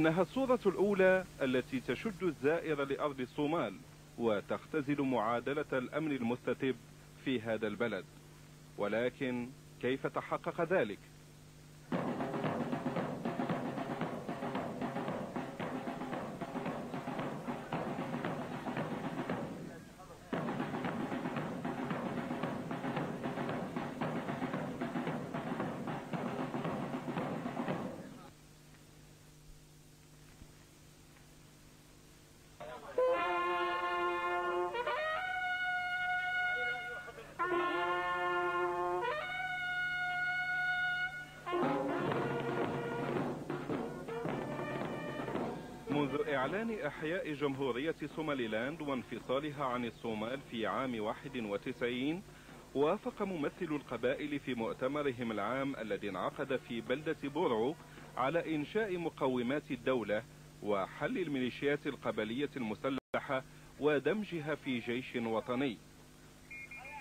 إنها الصورة الأولى التي تشد الزائر لأرض الصومال وتختزل معادلة الأمن المستتب في هذا البلد. ولكن كيف تحقق ذلك؟ منذ إعلان إحياء جمهورية سوماليلاند وانفصالها عن الصومال في عام 91، وافق ممثل القبائل في مؤتمرهم العام الذي انعقد في بلدة بورعو على إنشاء مقومات الدولة وحل الميليشيات القبلية المسلحة ودمجها في جيش وطني.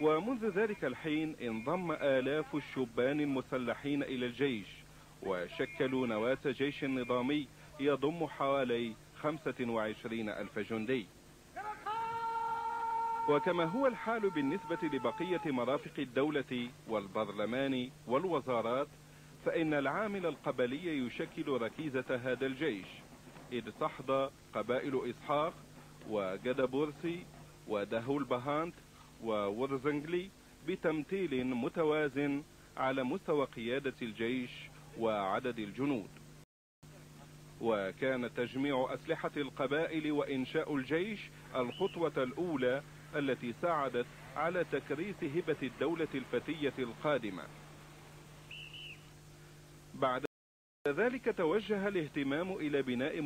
ومنذ ذلك الحين انضم آلاف الشبان المسلحين إلى الجيش وشكلوا نواة جيش نظامي يضم حوالي 25 ألف جندي. وكما هو الحال بالنسبة لبقية مرافق الدولة والبرلمان والوزارات، فإن العامل القبلي يشكل ركيزة هذا الجيش، إذ تحظى قبائل إسحاق وجدبورسي ودهول بهانت وورزنجلي بتمثيل متوازن على مستوى قيادة الجيش وعدد الجنود. وكان تجميع أسلحة القبائل وإنشاء الجيش الخطوة الأولى التي ساعدت على تكريس هبة الدولة الفتية القادمة. بعد ذلك توجه الاهتمام إلى بناء